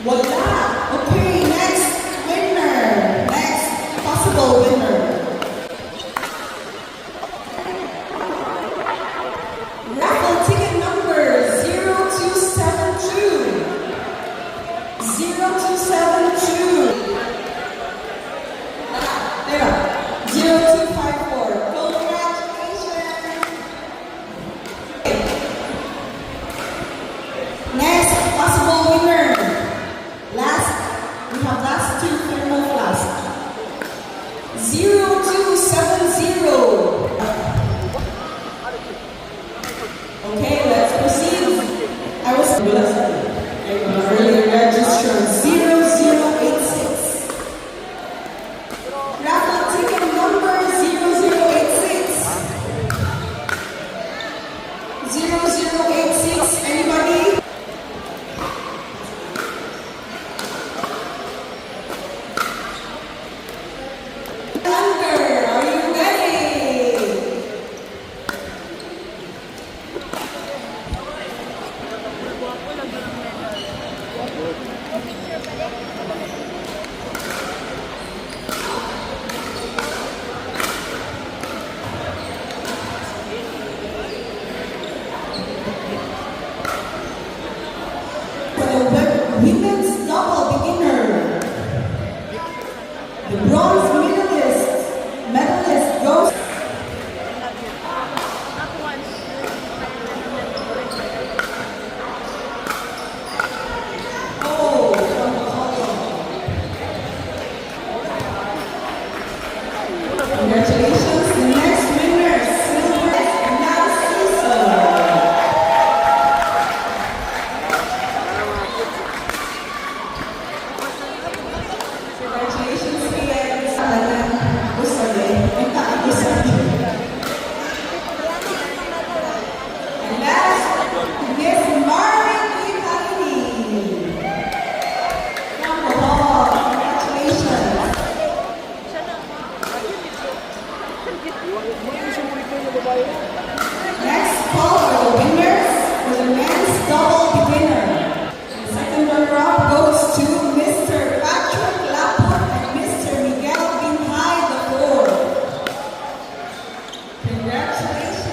Wala. Okay, next winner. Next possible winner. Raffle ticket number 0272. 0272. There. 0254. Congratulations. Next possible winner. We have last two thermal flask. 0270. Okay, let's proceed. I was earlier registered 0086. Raffle ticket number 0086. 0086. Anybody? Are you ready? For the women's double beginner, the bronze medalist goes. Oh, from Colorado. Congratulations, the next winner, silver Narciso. Congratulations, Pierre. And last, Miss Marvin Italy. From Bohol. Congratulations. Next call for the winners for the men's double beginner. The second runner-up goes to Mr. Patrick Laport and Mr. Miguel Binhay IV. Congratulations.